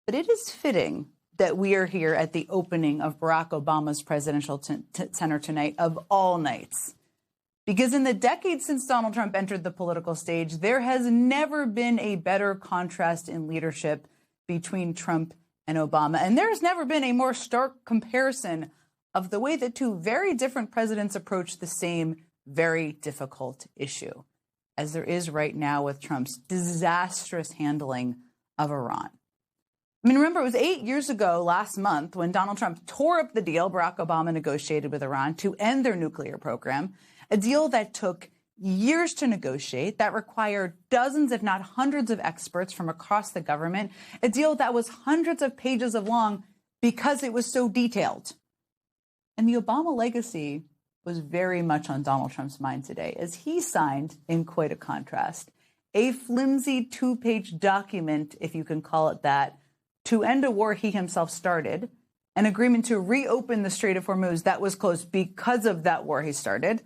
But it is fitting that we are here at the opening of Barack Obama's presidential center tonight of all nights. Because in the decades since Donald Trump entered the political stage, there has never been a better contrast in leadership between Trump and Obama. And there has never been a more stark comparison of the way that two very different presidents approach the same very difficult issue, as there is right now with Trump's disastrous handling of Iran. I mean, remember, it was 8 years ago last month when Donald Trump tore up the deal Barack Obama negotiated with Iran to end their nuclear program, a deal that took years to negotiate, that required dozens, if not hundreds of experts from across the government, a deal that was hundreds of pages long because it was so detailed. And the Obama legacy was very much on Donald Trump's mind today, as he signed, in quite a contrast, a flimsy two-page document, if you can call it that, to end a war he himself started, an agreement to reopen the Strait of Hormuz that was closed because of that war he started,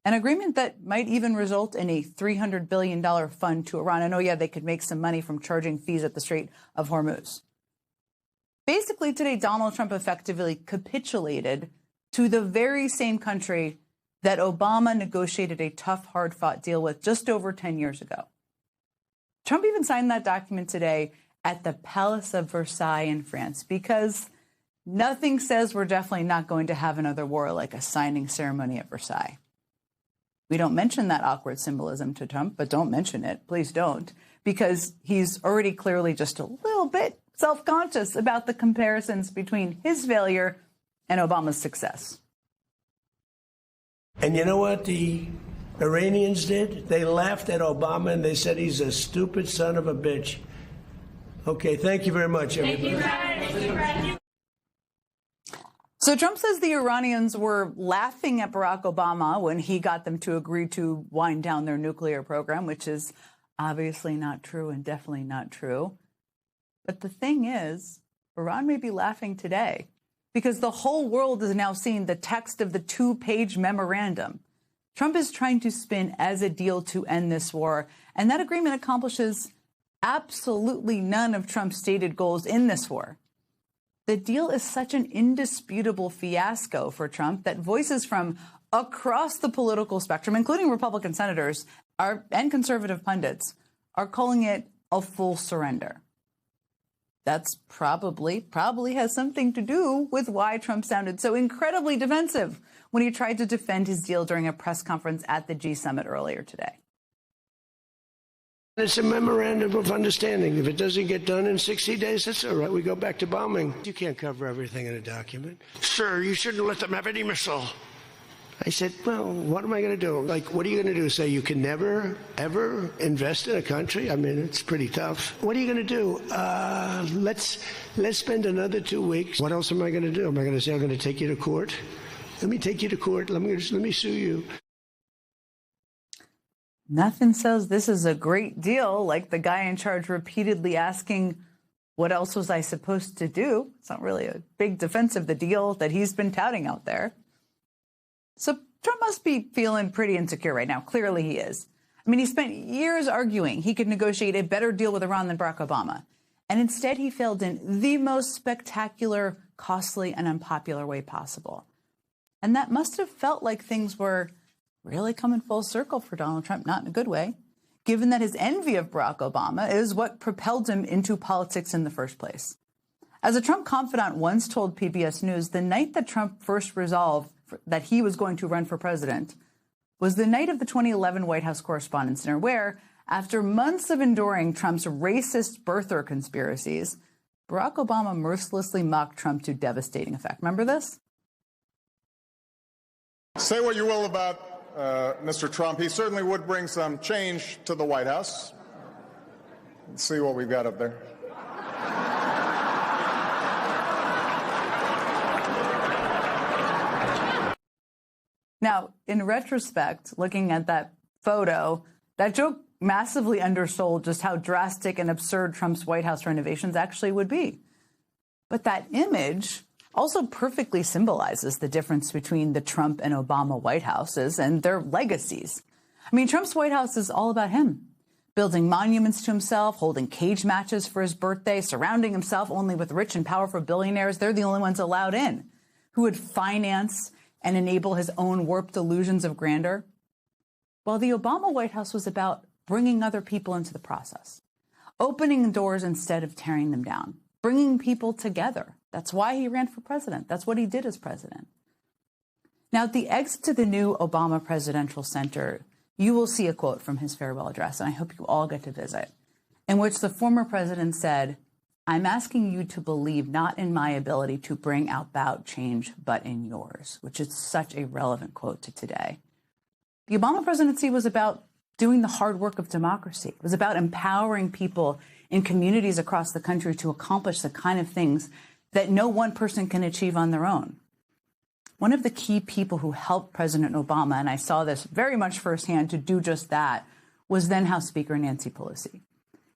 an agreement that might even result in a $300 billion fund to Iran. And oh, yeah, they could make some money from charging fees at the Strait of Hormuz. Basically, today, Donald Trump effectively capitulated to the very same country that Obama negotiated a tough, hard-fought deal with just over 10 years ago. Trump even signed that document today at the Palace of Versailles in France, because nothing says we're definitely not going to have another war like a signing ceremony at Versailles. We don't mention that awkward symbolism to Trump, but don't mention it. Please don't, because he's already clearly just a little bit self-conscious about the comparisons between his failure and Obama's success. And you know what the Iranians did? They laughed at Obama and they said he's a stupid son of a bitch. Okay, thank you very much, everybody. Thank you. So Trump says the Iranians were laughing at Barack Obama when he got them to agree to wind down their nuclear program, which is obviously not true and definitely not true. But the thing is, Iran may be laughing today, because the whole world is now seeing the text of the two-page memorandum Trump is trying to spin as a deal to end this war. And that agreement accomplishes absolutely none of Trump's stated goals in this war. The deal is such an indisputable fiasco for Trump that voices from across the political spectrum, including Republican senators and conservative pundits, are calling it a full surrender. That's probably has something to do with why Trump sounded so incredibly defensive when he tried to defend his deal during a press conference at the G7 earlier today. It's a memorandum of understanding. If it doesn't get done in 60 days, that's all right. We go back to bombing. You can't cover everything in a document. Sir, you shouldn't let them have any missile. I said, well, what am I going to do? Like, what are you going to do? Say you can never, ever invest in a country? I mean, it's pretty tough. What are you going to do? Let's spend another 2 weeks. What else am I going to do? Am I going to say I'm going to take you to court? Let me take you to court. Let me sue you. Nothing says this is a great deal like the guy in charge repeatedly asking, what else was I supposed to do? It's not really a big defense of the deal that he's been touting out there. So Trump must be feeling pretty insecure right now. Clearly he is. I mean, he spent years arguing he could negotiate a better deal with Iran than Barack Obama. And instead he failed in the most spectacular, costly, and unpopular way possible. And that must have felt like things were really coming full circle for Donald Trump, not in a good way, given that his envy of Barack Obama is what propelled him into politics in the first place. As a Trump confidant once told PBS News, the night that Trump first resolved that he was going to run for president was the night of the 2011 White House Correspondents' Dinner, where, after months of enduring Trump's racist birther conspiracies, Barack Obama mercilessly mocked Trump to devastating effect. Remember this? Say what you will about Mr. Trump. He certainly would bring some change to the White House. Let's see what we've got up there. Now, in retrospect, looking at that photo, that joke massively undersold just how drastic and absurd Trump's White House renovations actually would be. But that image also perfectly symbolizes the difference between the Trump and Obama White Houses and their legacies. I mean, Trump's White House is all about him. building monuments to himself, holding cage matches for his birthday, surrounding himself only with rich and powerful billionaires. They're the only ones allowed in, who would finance and enable his own warped illusions of grandeur. Well, the Obama White House was about bringing other people into the process, opening doors instead of tearing them down, bringing people together. That's why he ran for president. That's what he did as president. Now, at the exit to the new Obama Presidential Center, you will see a quote from his farewell address, and I hope you all get to visit, in which the former president said, "I'm asking you to believe not in my ability to bring about change, but in yours," which is such a relevant quote to today. The Obama presidency was about doing the hard work of democracy. It was about empowering people in communities across the country to accomplish the kind of things that no one person can achieve on their own. One of the key people who helped President Obama, and I saw this very much firsthand, to do just that, was then House Speaker Nancy Pelosi.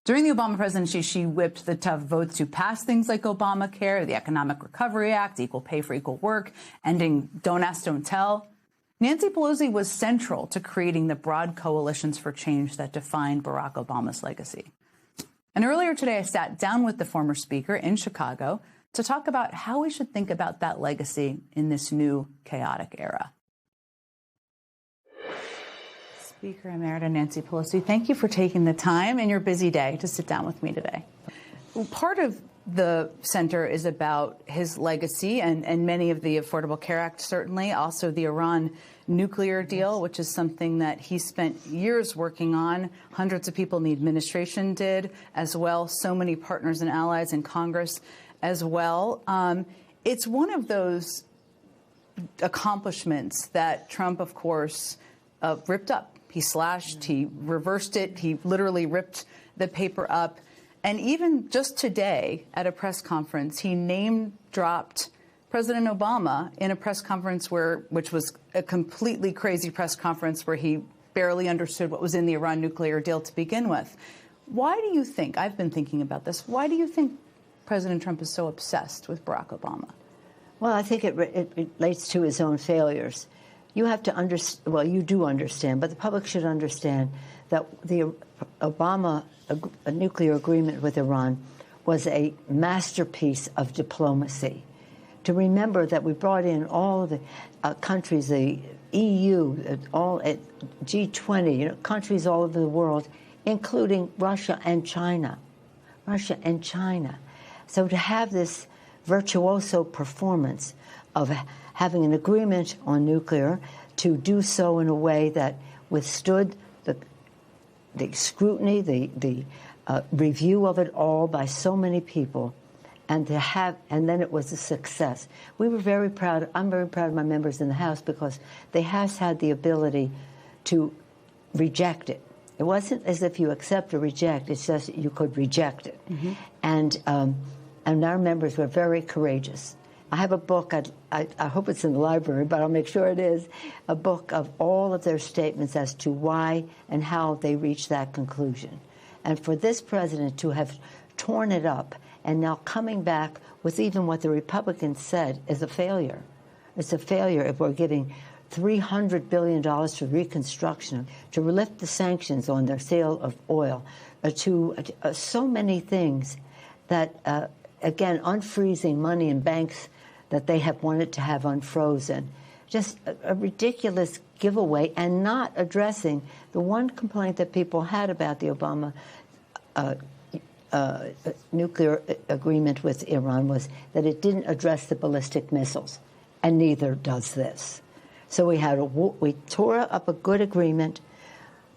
During the Obama presidency, she whipped the tough votes to pass things like Obamacare, the Economic Recovery Act, equal pay for equal work, ending Don't Ask, Don't Tell. Nancy Pelosi was central to creating the broad coalitions for change that defined Barack Obama's legacy. And earlier today, I sat down with the former speaker in Chicago to talk about how we should think about that legacy in this new chaotic era. Speaker Emerita Nancy Pelosi, thank you for taking the time in your busy day to sit down with me today. Well, part of the center is about his legacy and many of the Affordable Care Act, certainly, also the Iran nuclear deal, which is something that he spent years working on. Hundreds of people in the administration did as well. So many partners and allies in Congress as well. It's one of those accomplishments that Trump, of course, ripped up. He slashed, he reversed it, he literally ripped the paper up. And even just today at a press conference, he name-dropped President Obama in a press conference which was a completely crazy press conference where he barely understood what was in the Iran nuclear deal to begin with. Why do you think, I've been thinking about this, why do you think President Trump is so obsessed with Barack Obama? Well, I think it relates to his own failures. You have to understand, well, you do understand, but the public should understand that the Obama nuclear agreement with Iran was a masterpiece of diplomacy. To remember that we brought in all of the countries, the EU, all at G20, countries all over the world, including Russia and China. Russia and China. So to have this virtuoso performance of having an agreement on nuclear, to do so in a way that withstood the scrutiny, the review of it all by so many people, and then it was a success. We were very proud. I'm very proud of my members in the House because they have had the ability to reject it. It wasn't as if you accept or reject. It's just you could reject it. Mm-hmm. And our members were very courageous. I have a book, I hope it's in the library, but I'll make sure it is, a book of all of their statements as to why and how they reached that conclusion. And for this president to have torn it up and now coming back with even what the Republicans said is a failure. It's a failure if we're giving $300 billion to reconstruction, to lift the sanctions on their sale of oil, to so many things that, again, unfreezing money in banks that they have wanted to have unfrozen. Just a ridiculous giveaway, and not addressing the one complaint that people had about the Obama nuclear agreement with Iran was that it didn't address the ballistic missiles, and neither does this. So we tore up a good agreement.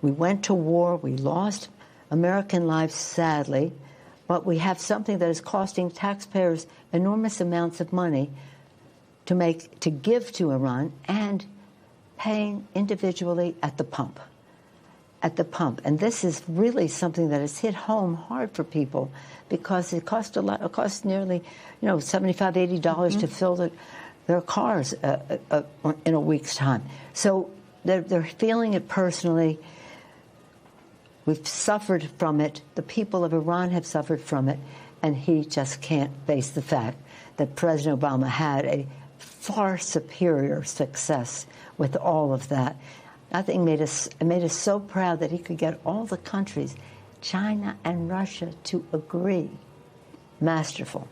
We went to war. We lost American lives, sadly. But we have something that is costing taxpayers enormous amounts of money to give to Iran, and paying individually at the pump. At the pump. And this is really something that has hit home hard for people because it costs a lot. It costs nearly, $75, $80 to fill their cars in a week's time. So they're feeling it personally. We've suffered from it. The people of Iran have suffered from it. And he just can't face the fact that President Obama had a far superior success with all of that. I think it made us so proud that he could get all the countries, China and Russia, to agree. Masterful.